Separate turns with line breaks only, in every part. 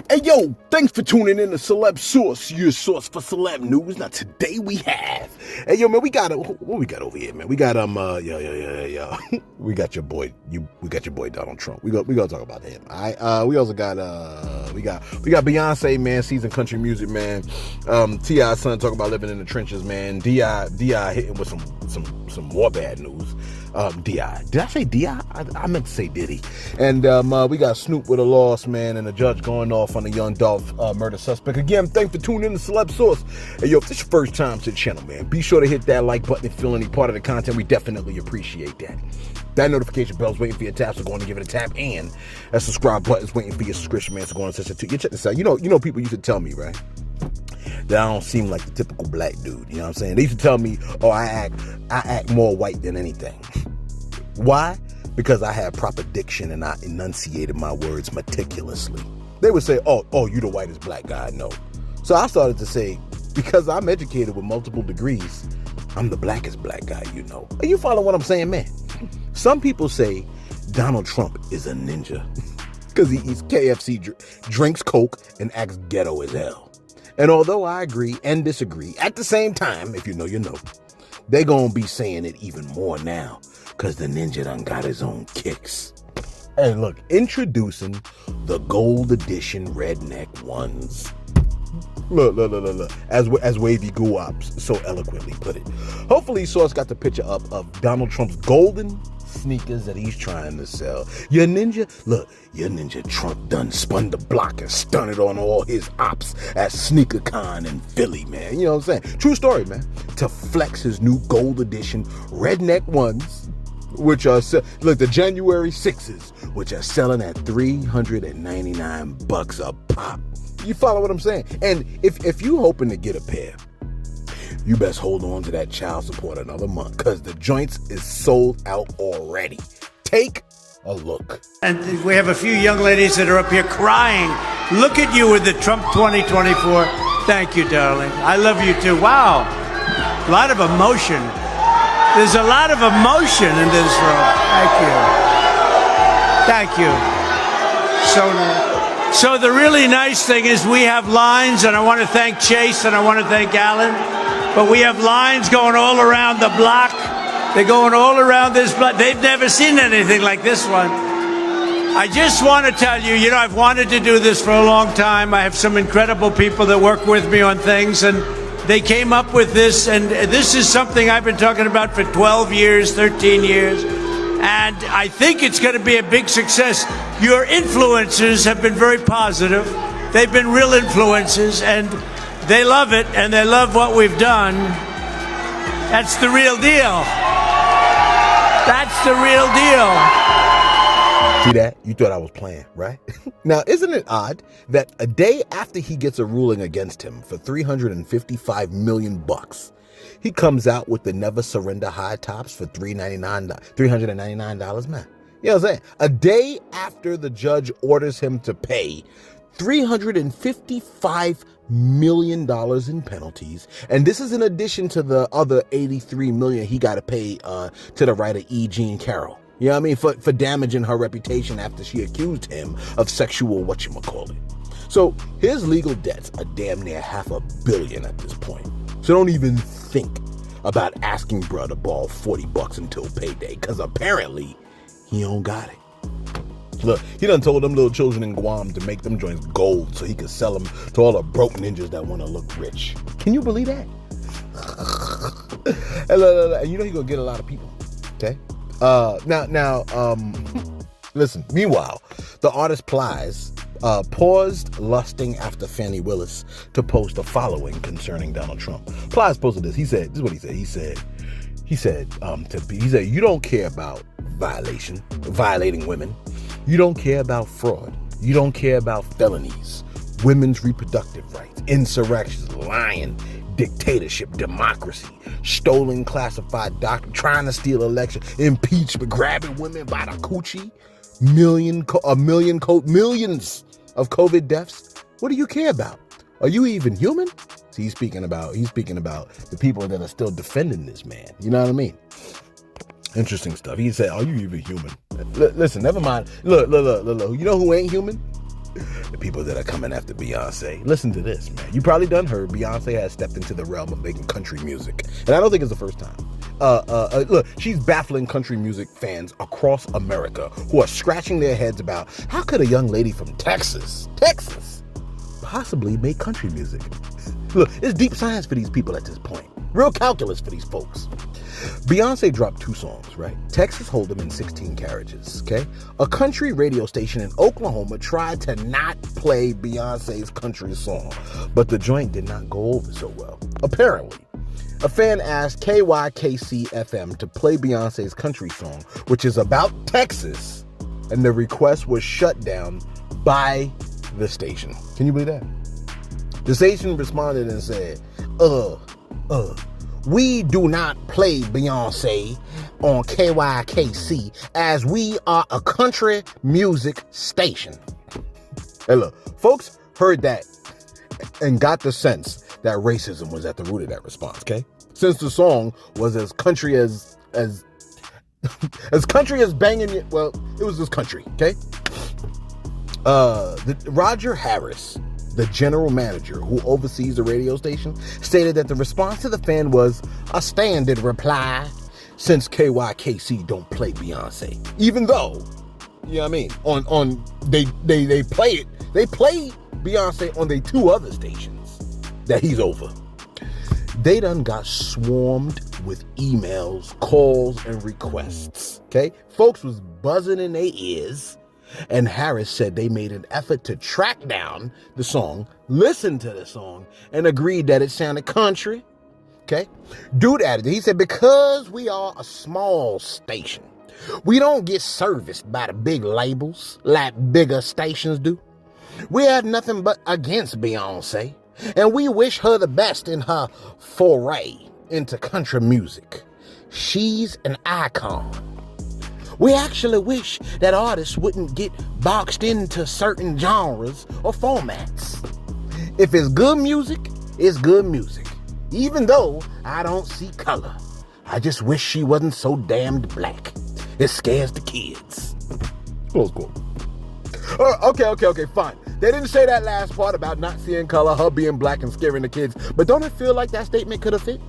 Hey, yo, thanks for tuning in to Celeb Source, your source for celeb news. Now, today we have, hey, yo, man, what we got over here, man? We got, we got your boy, we got your boy Donald Trump. We gonna talk about him, all right? We also got, we got Beyonce, man, seasoned country music, man. T.I.'s son talking about living in the trenches, man. D.I. hitting with some more bad news. D.I. Did I say D.I.? I meant to say Diddy. And we got Snoop with a loss, man, and a judge going off on the young Dolph murder suspect. Again, thanks for tuning in to Celeb Source. Hey, yo, if this is your first time to the channel, man, be sure to hit that like button if you feel any part of the content. We definitely appreciate that. That notification bell's waiting for your tap, so go on and give it a tap. And that subscribe button's waiting for your subscription, man, so go on and touch it too. You check this out. You know, people used to tell me, right, that I don't seem like the typical black dude. You know what I'm saying? They used to tell me, oh, I act more white than anything. Why? Because I had proper diction and I enunciated my words meticulously. They would say, oh, you the whitest black guy. No. So I started to say, because I'm educated with multiple degrees, I'm the blackest black guy you know. Are you following what I'm saying, man? Some people say Donald Trump is a ninja because he eats KFC, drinks Coke, and acts ghetto as hell. And although I agree and disagree, at the same time, if you know, you know, they're going to be saying it even more now because the ninja done got his own kicks. Hey, look, introducing the gold edition redneck ones. Look, as Wavy Guaps so eloquently put it. Hopefully, Source got the picture up of Donald Trump's golden sneakers that he's trying to sell. Your ninja Trump done spun the block and stunted on all his ops at SneakerCon in Philly, man. You know what I'm saying? True story, man. To flex his new gold edition redneck ones, which are, look, the January 6s, which are selling at $399 a pop. You follow what I'm saying? And if you hoping to get a pair, you best hold on to that child support another month because the joints is sold out already. Take a look.
And we have a few young ladies that are up here crying. Look at you with the Trump 2024. Thank you, darling. I love you too. Wow. A lot of emotion. There's a lot of emotion in this room. Thank you. Thank you. So nice. So the really nice thing is we have lines, and I want to thank Chase and I want to thank Alan, but we have lines going all around the block. They're going all around this block. They've never seen anything like this one. I just want to tell you, I've wanted to do this for a long time. I have some incredible people that work with me on things, and they came up with this, and this is something I've been talking about for 12 years, 13 years. And I think it's going to be a big success. Your influencers have been very positive. They've been real influencers, and they love it, and they love what we've done. That's the real deal. That's the real deal.
See that? You thought I was playing, right? Now, isn't it odd that a day after he gets a ruling against him for $355 million, he comes out with the Never Surrender high tops for $399, man. You know what I'm saying? A day after the judge orders him to pay $355 million in penalties. And this is in addition to the other $83 million he got to pay to the writer E. Jean Carroll. You know what I mean? For damaging her reputation after she accused him of sexual whatchamacallit. So his legal debts are damn near $500 million at this point. So don't even think about asking bruh to borrow $40 until payday, because apparently he don't got it. Look, he done told them little children in Guam to make them joints gold so he could sell them to all the broke ninjas that want to look rich. Can you believe that? And you know he gonna get a lot of people, okay? Listen, meanwhile, the artist Plies paused lusting after Fannie Willis to post the following concerning Donald Trump. Plies posted this. He said, this is what he said. He said, you don't care about violating women. You don't care about fraud. You don't care about felonies, women's reproductive rights, insurrections, lying, dictatorship, democracy, stolen classified documents, trying to steal election, impeachment, grabbing women by the coochie, millions of COVID deaths. What do you care about? Are you even human? See, he's speaking about the people that are still defending this man. You know what I mean? Interesting stuff. He said, are you even human? Listen, never mind. Look. You know who ain't human? The people that are coming after Beyonce. Listen to this, man. You probably done heard Beyonce has stepped into the realm of making country music. And I don't think it's the first time. Look, she's baffling country music fans across America who are scratching their heads about how could a young lady from Texas, possibly make country music? Look, it's deep science for these people at this point. Real calculus for these folks. Beyonce dropped 2 songs, right? Texas Hold'em and 16 Carriages, okay? A country radio station in Oklahoma tried to not play Beyonce's country song, but the joint did not go over so well. Apparently, a fan asked KYKC-FM to play Beyonce's country song, which is about Texas, and the request was shut down by the station. Can you believe that? The station responded and said, we do not play Beyonce on KYKC as we are a country music station. Hey, look, folks heard that and got the sense that racism was at the root of that response, okay? Since the song was as country as country as banging, well, it was just country, okay? Roger Harris, the general manager who oversees the radio station, stated that the response to the fan was a standard reply since KYKC don't play Beyonce. Even though, you know what I mean, on they play Beyonce on the 2 other stations that he's over. They done got swarmed with emails, calls, and requests, okay? Folks was buzzing in their ears. And Harris said they made an effort to track down the song, listen to the song, and agreed that it sounded country. Okay? Dude added, he said, because we are a small station, we don't get serviced by the big labels like bigger stations do. We have nothing but against Beyonce, and we wish her the best in her foray into country music. She's an icon. We actually wish that artists wouldn't get boxed into certain genres or formats. If it's good music, it's good music. Even though I don't see color. I just wish she wasn't so damned black. It scares the kids. Close quote. Okay, fine. They didn't say that last part about not seeing color, her being black and scaring the kids. But don't it feel like that statement could have fit?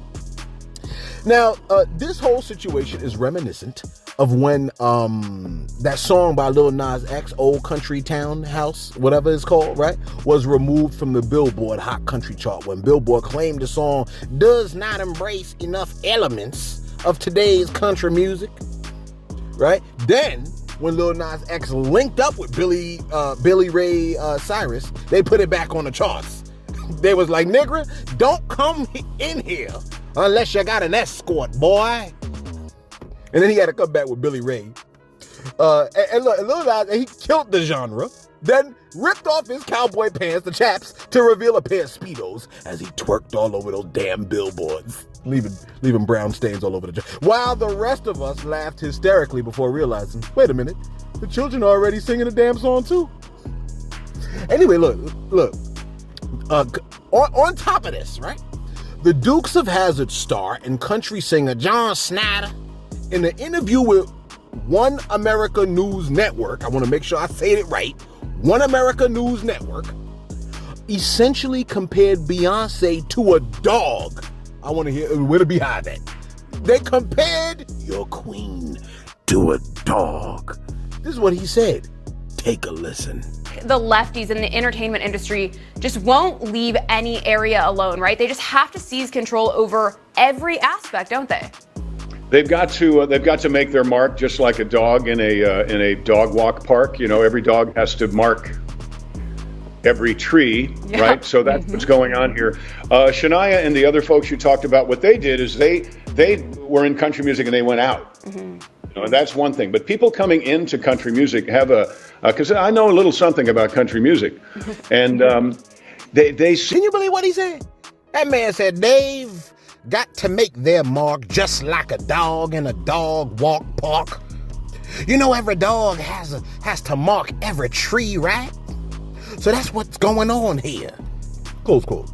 Now, this whole situation is reminiscent of when that song by Lil Nas X, Old Country Town House, whatever it's called, right, was removed from the Billboard Hot Country chart when Billboard claimed the song does not embrace enough elements of today's country music, right? Then, when Lil Nas X linked up with Billy Ray Cyrus, they put it back on the charts. They was like, nigga, don't come in here unless you got an escort, boy. And then he had to come back with Billy Ray. And Lil Nas, he killed the genre, then ripped off his cowboy pants, the chaps, to reveal a pair of Speedos as he twerked all over those damn billboards, leaving brown stains all over the joint. While the rest of us laughed hysterically before realizing, wait a minute, the children are already singing the damn song too. Anyway, look. On top of this, right? The Dukes of Hazzard star and country singer John Snyder, in an interview with One America News Network, I want to make sure I say it right, One America News Network, essentially compared Beyonce to a dog. I want to hear where to be behind that. They compared your queen to a dog. This is what he said. Take a listen.
The lefties in the entertainment industry just won't leave any area alone, right? They just have to seize control over every aspect, don't they?
They've got to make their mark, just like a dog in a dog walk park. You know, every dog has to mark every tree, yeah. Right? So that's what's going on here. Shania and the other folks you talked about, what they did is they were in country music and they went out. You know, and that's one thing. But people coming into country music have because I know a little something about country music, and they.
Can you believe what he said? That man said they've got to make their mark just like a dog in a dog walk park. You know, every dog has to mark every tree, right? So that's what's going on here. Close quote.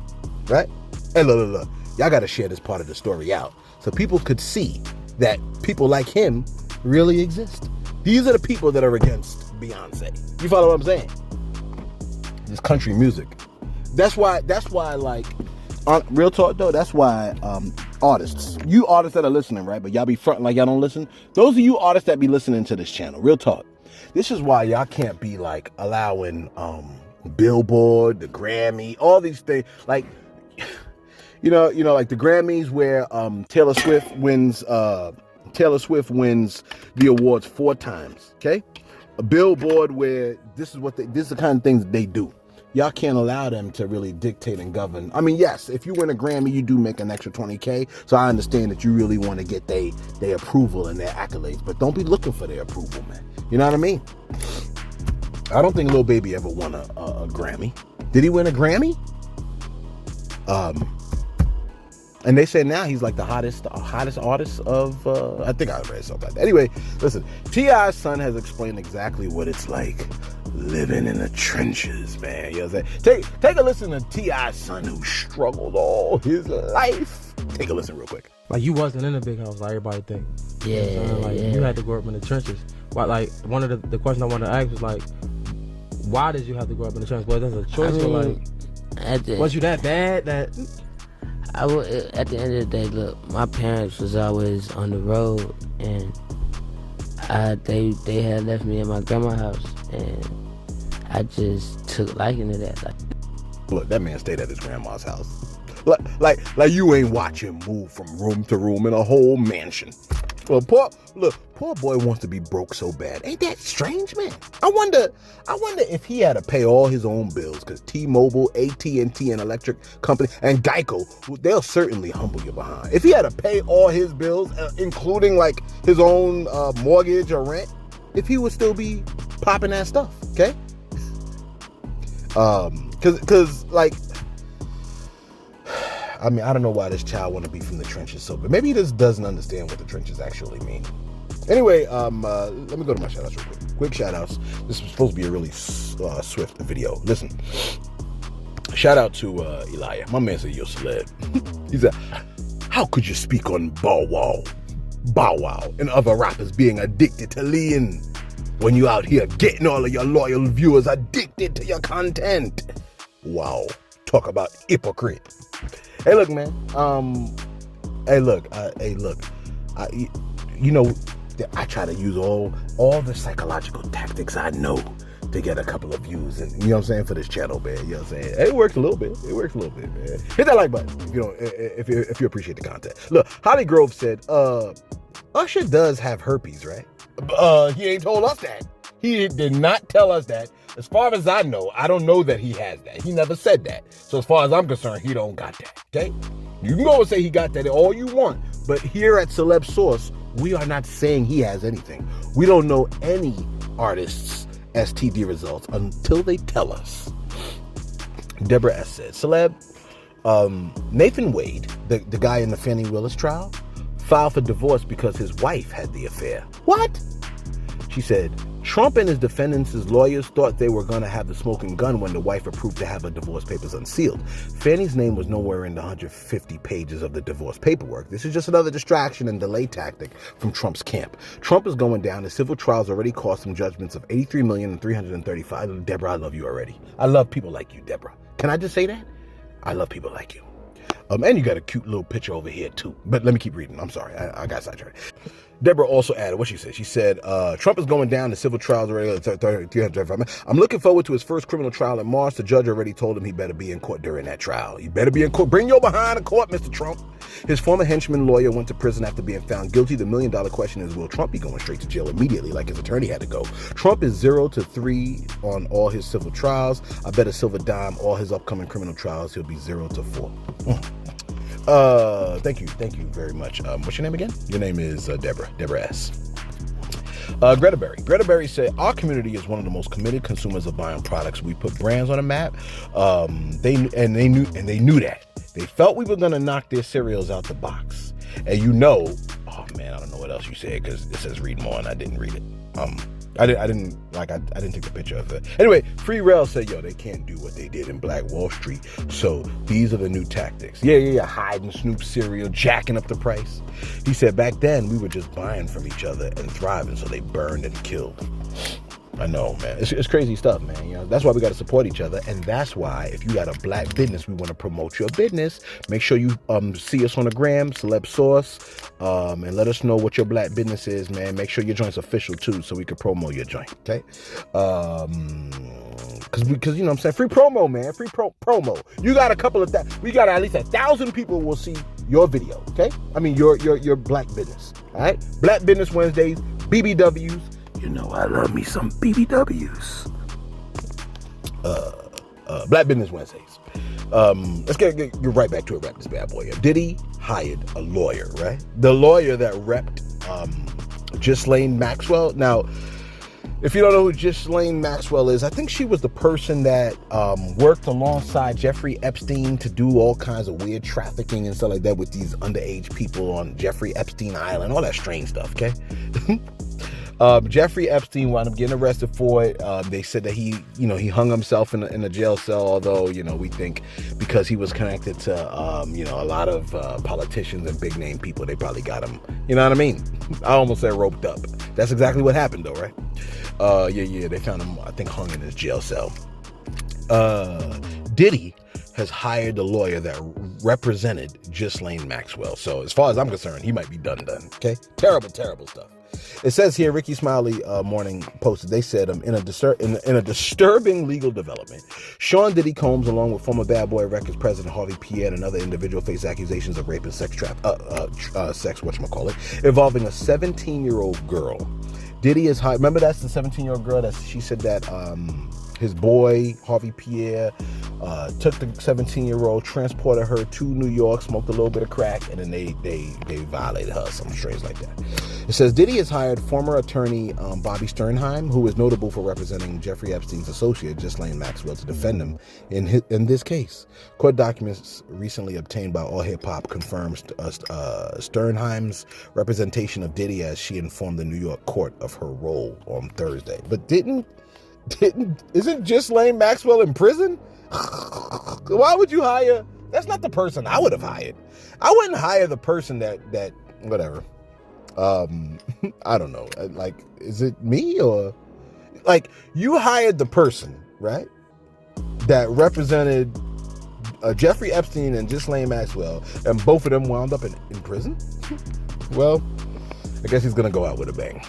Right? Hey, look. Y'all got to share this part of the story out so people could see that people like him really exist. These are the people that are against Beyonce. You follow what I'm saying? This country music. That's why like, real talk though, that's why artists, you artists that are listening, right, but y'all be fronting like y'all don't listen. Those of you artists that be listening to this channel, real talk, this is why y'all can't be like allowing Billboard, the Grammy, all these things, like, you know, like the Grammys where Taylor Swift wins the awards 4 times, okay? A Billboard where this is the kind of things they do. Y'all can't allow them to really dictate and govern. I mean, yes, if you win a Grammy, you do make an extra $20K. So I understand that you really want to get their approval and their accolades, but don't be looking for their approval, man. You know what I mean? I don't think Lil Baby ever won a Grammy. Did he win a Grammy? And they say now he's like the hottest artist of, I think I read something like that. Anyway, listen, T.I.'s son has explained exactly what it's like living in the trenches, man. You know what I'm saying? Take a listen to T.I.'s son who struggled all his life. Take a listen real quick.
Like, you wasn't in a big house like everybody think.
Yeah,
you know like, you had to grow up in the trenches. Why, like, one of the questions I wanted to ask was like, why did you have to grow up in the trenches? Was that a choice, or like, was you that bad that...
At the end of the day, look, my parents was always on the road, and they had left me in my grandma's house, and I just took liking to that. Like,
look, that man stayed at his grandma's house. Like you ain't watch him move from room to room in a whole mansion. Well, poor boy wants to be broke so bad. Ain't that strange, man? I wonder if he had to pay all his own bills, because T-Mobile, AT&T, and electric company, and Geico, they'll certainly humble you behind. If he had to pay all his bills, including like his own mortgage or rent, if he would still be popping that stuff, okay? Cause like, I mean, I don't know why this child want to be from the trenches so bad. Maybe he just doesn't understand what the trenches actually mean. Anyway, let me go to my shout-outs real quick. Quick shout-outs. This was supposed to be a really swift video. Listen. Shout out to Elijah. My man said, yo, celeb. He said, how could you speak on Bow Wow, and other rappers being addicted to lean when you out here getting all of your loyal viewers addicted to your content? Wow. Talk about hypocrite. Hey, look, man. You know, I try to use all the psychological tactics I know to get a couple of views, and you know what I'm saying, for this channel, man. You know what I'm saying? It works a little bit. Man. Hit that like button if you appreciate the content. Look, Holly Grove said, Usher does have herpes, right? He ain't told us that. He did not tell us that. As far as I know, I don't know that he has that. He never said that. So as far as I'm concerned, he don't got that, okay? You can go and say he got that all you want, but here at Celeb Source, we are not saying he has anything. We don't know any artists' STD results until they tell us. Deborah S. said, Celeb, Nathan Wade, the guy in the Fannie Willis trial, filed for divorce because his wife had the affair. What? She said, Trump and his defendants' lawyers thought they were going to have the smoking gun when the wife approved to have her divorce papers unsealed. Fannie's name was nowhere in the 150 pages of the divorce paperwork. This is just another distraction and delay tactic from Trump's camp. Trump is going down. His civil trials already cost him judgments of $83 million and $335. Deborah, I love you already. I love people like you, Deborah. Can I just say that? I love people like you. And you got a cute little picture over here, too. But let me keep reading. I'm sorry. I got sidetracked. Deborah also added what she said. She said, Trump is going down. The civil trials already. I'm looking forward to his first criminal trial in March. The judge already told him he better be in court during that trial. You better be in court. Bring your behind to court, Mr. Trump. His former henchman lawyer went to prison after being found guilty. The $1 million question is, will Trump be going straight to jail immediately like his attorney had to go? Trump is 0 to 3 on all his civil trials. I bet a silver dime all his upcoming criminal trials, he'll be 0 to 4. Thank you very much. What's your name again? Your name is Deborah S. Greta Berry said, our community is one of the most committed consumers of buying products. We put brands on a map. They knew that. They felt we were gonna knock their cereals out the box. And oh man, I don't know what else you said because it says read more and I didn't read it. I didn't take the picture of it. Anyway, Free Rail said, yo, they can't do what they did in Black Wall Street. So these are the new tactics. Yeah. Hiding Snoop cereal, jacking up the price. He said back then we were just buying from each other and thriving. So they burned and killed. I know, man. It's crazy stuff, man. You know, that's why we got to support each other, and that's why if you got a black business, we want to promote your business. Make sure you see us on the gram, Celeb Source, and let us know what your black business is, man. Make sure your joint's official too, so we can promo your joint, okay? Because you know what I'm saying, free promo, man, free promo. You got a couple of that. We got at least 1,000 people will see your video, okay? I mean your black business, all right? Black Business Wednesdays, BBWs. You know I love me some BBWs. Black Business Wednesdays. Let's get right back to it. Wrap this bad boy up. Diddy hired a lawyer, right? The lawyer that repped Ghislaine Maxwell. Now, if you don't know who Ghislaine Maxwell is, I think she was the person that worked alongside Jeffrey Epstein to do all kinds of weird trafficking and stuff like that with these underage people on Jeffrey Epstein Island, all that strange stuff, okay? Jeffrey Epstein wound up getting arrested for it. They said that he hung himself in a jail cell, although, we think because he was connected to, a lot of politicians and big name people, they probably got him, you know what I mean? I almost said roped up. That's exactly what happened though, right? They found him, I think, hung in his jail cell. Diddy has hired a lawyer that represented Ghislaine Maxwell. So as far as I'm concerned, he might be done, okay? Terrible stuff. It says here, Ricky Smiley Morning posted, they said in a disturbing legal development, Sean Diddy Combs, along with former Bad Boy Records president Harvey Pierre and another individual, face accusations of rape and sex involving a 17-year-old girl. Diddy is high. Remember, that's the 17-year-old girl that she said that his boy Harvey Pierre took the 17-year-old, transported her to New York, smoked a little bit of crack, and then they violated her, something strange like that. It says Diddy has hired former attorney Bobby Sternheim, who is notable for representing Jeffrey Epstein's associate Ghislaine Maxwell, to defend him in this case. Court documents recently obtained by All Hip Hop confirms Sternheim's representation of Diddy as she informed the New York court of her role on Thursday. But isn't Ghislaine Maxwell in prison? Why would you hire? That's not the person I would have hired. I wouldn't hire the person that whatever. I don't know. Like, is it me or like you hired the person, right? That represented Jeffrey Epstein and Ghislaine Maxwell, and both of them wound up in prison? Well, I guess he's gonna go out with a bang.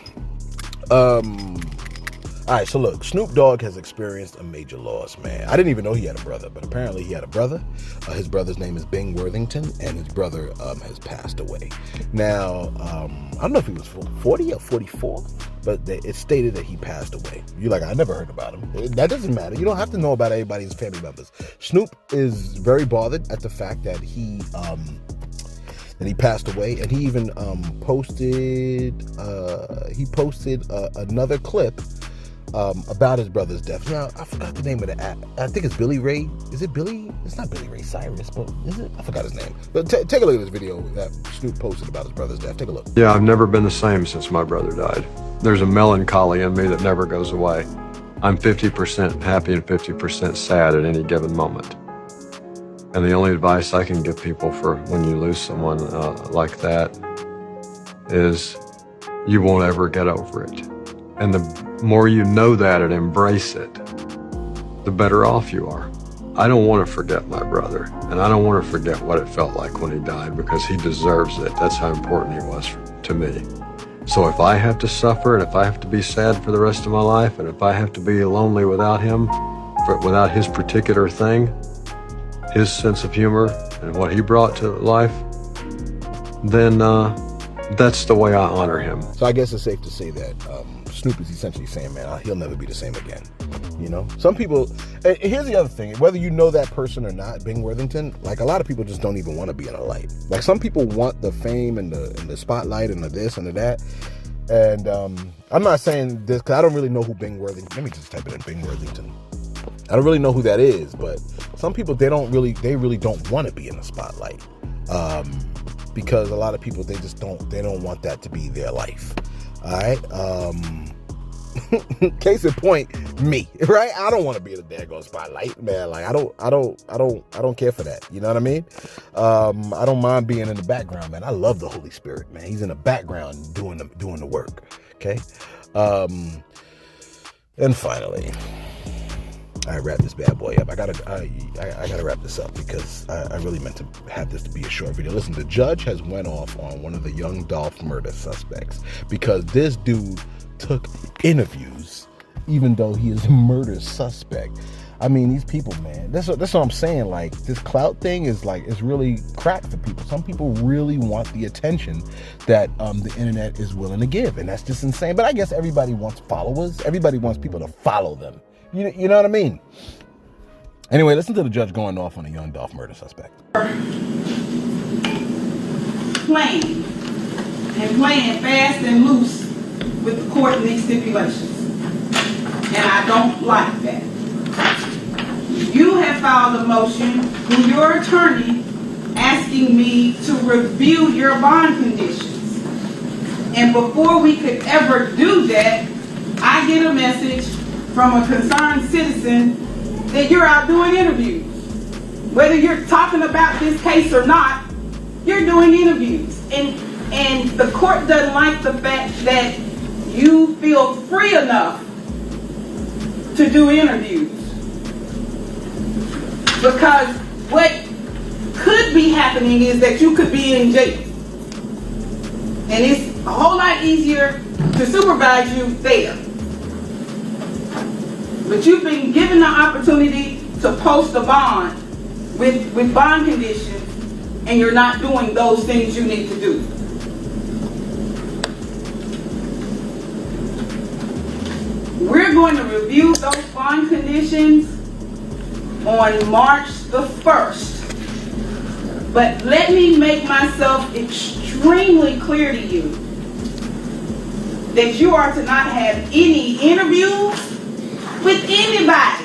All right, so look, Snoop Dogg has experienced a major loss, man. I didn't even know he had a brother, but apparently he had a brother. His brother's name is Bing Worthington, and his brother has passed away. Now, I don't know if he was 40 or 44, but it's stated that he passed away. You're like, I never heard about him. That doesn't matter. You don't have to know about everybody's family members. Snoop is very bothered at the fact that he passed away, and he even posted another clip about his brother's death. Now, I forgot the name of the app. I think it's Billy Ray. Is it Billy? It's not Billy Ray Cyrus, but is it? I forgot his name. But take a look at this video that Snoop posted about his brother's death. Take a look.
Yeah, I've never been the same since my brother died. There's a melancholy in me that never goes away. I'm 50% happy and 50% sad at any given moment. And the only advice I can give people for when you lose someone like that is you won't ever get over it. And the more you know that and embrace it, the better off you are. I don't want to forget my brother, and I don't want to forget what it felt like when he died, because he deserves it. That's how important he was to me. So if I have to suffer, and if I have to be sad for the rest of my life, and if I have to be lonely without him, without his particular thing, his sense of humor and what he brought to life, then that's the way I honor him.
So I guess it's safe to say that Snoop is essentially saying, man, he'll never be the same again. You know, some people, and here's the other thing, whether you know that person or not, Bing Worthington, like a lot of people just don't even want to be in the light. Like some people want the fame and the spotlight and the this and the that. And I'm not saying this because I don't really know who Bing Worthington, let me just type it in, Bing Worthington. I don't really know who that is, but some people, they really don't want to be in the spotlight. Because a lot of people, they don't want that to be their life. All right. Case in point, me, right? I don't want to be in the daggone spotlight, man. Like I don't care for that. You know what I mean? I don't mind being in the background, man. I love the Holy Spirit, man. He's in the background doing the work. Okay. And finally, I wrap this bad boy up. I gotta wrap this up because I really meant to have this to be a short video. Listen, the judge has went off on one of the young Dolph murder suspects because this dude took interviews, even though he is a murder suspect. I mean, these people, man, that's what I'm saying. Like, this clout thing is really crack for people. Some people really want the attention that the internet is willing to give, and that's just insane. But I guess everybody wants followers. Everybody wants people to follow them. You know what I mean? Anyway, listen to the judge going off on a young Dolph murder suspect.
Playing fast and loose with the court and these stipulations. And I don't like that. You have filed a motion through your attorney asking me to review your bond conditions. And before we could ever do that, I get a message from a concerned citizen that you're out doing interviews. Whether you're talking about this case or not, you're doing interviews. And the court doesn't like the fact that you feel free enough to do interviews. Because what could be happening is that you could be in jail. And it's a whole lot easier to supervise you there. But you've been given the opportunity to post a bond with bond conditions, and you're not doing those things you need to do. We're going to review those bond conditions on March the 1st. But let me make myself extremely clear to you that you are to not have any interviews with anybody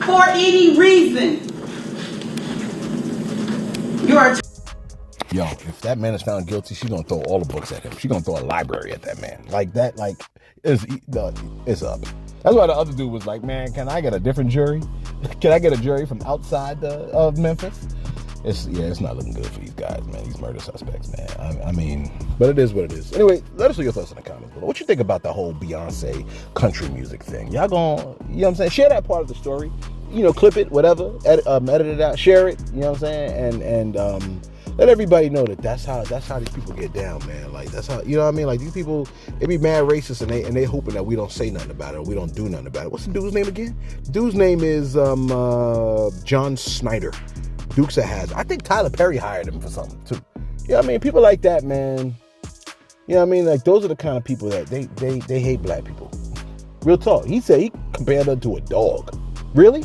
for any reason.
Yo, if that man is found guilty, she's gonna throw all the books at him. She's gonna throw a library at that man. It's up. That's why the other dude was like, man, can I get a different jury? Can I get a jury from outside of Memphis? It's not looking good for these guys, man. These murder suspects, man. I mean, but it is what it is. Anyway, let us know your thoughts in the comments below. What you think about the whole Beyonce country music thing? Y'all gonna, you know what I'm saying? Share that part of the story. Clip it, whatever, edit it out, share it. You know what I'm saying? And let everybody know that that's how these people get down, man. Like, that's how, you know what I mean? Like, these people, they be mad racist and they hoping that we don't say nothing about it or we don't do nothing about it. What's the dude's name again? Dude's name is John Snyder. Dukes of Hazzard. I think Tyler Perry hired him for something too. You know what I mean? People like that, man. You know what I mean? Like, those are the kind of people that they hate black people. Real talk. He said he compared her to a dog. Really?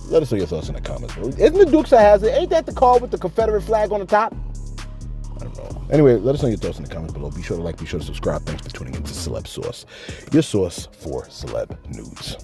Let us know your thoughts in the comments. Isn't the Dukes of Hazzard? Ain't that the car with the Confederate flag on the top? I don't know. Anyway, let us know your thoughts in the comments below. Be sure to like, be sure to subscribe. Thanks for tuning into Celeb Source, your source for celeb news.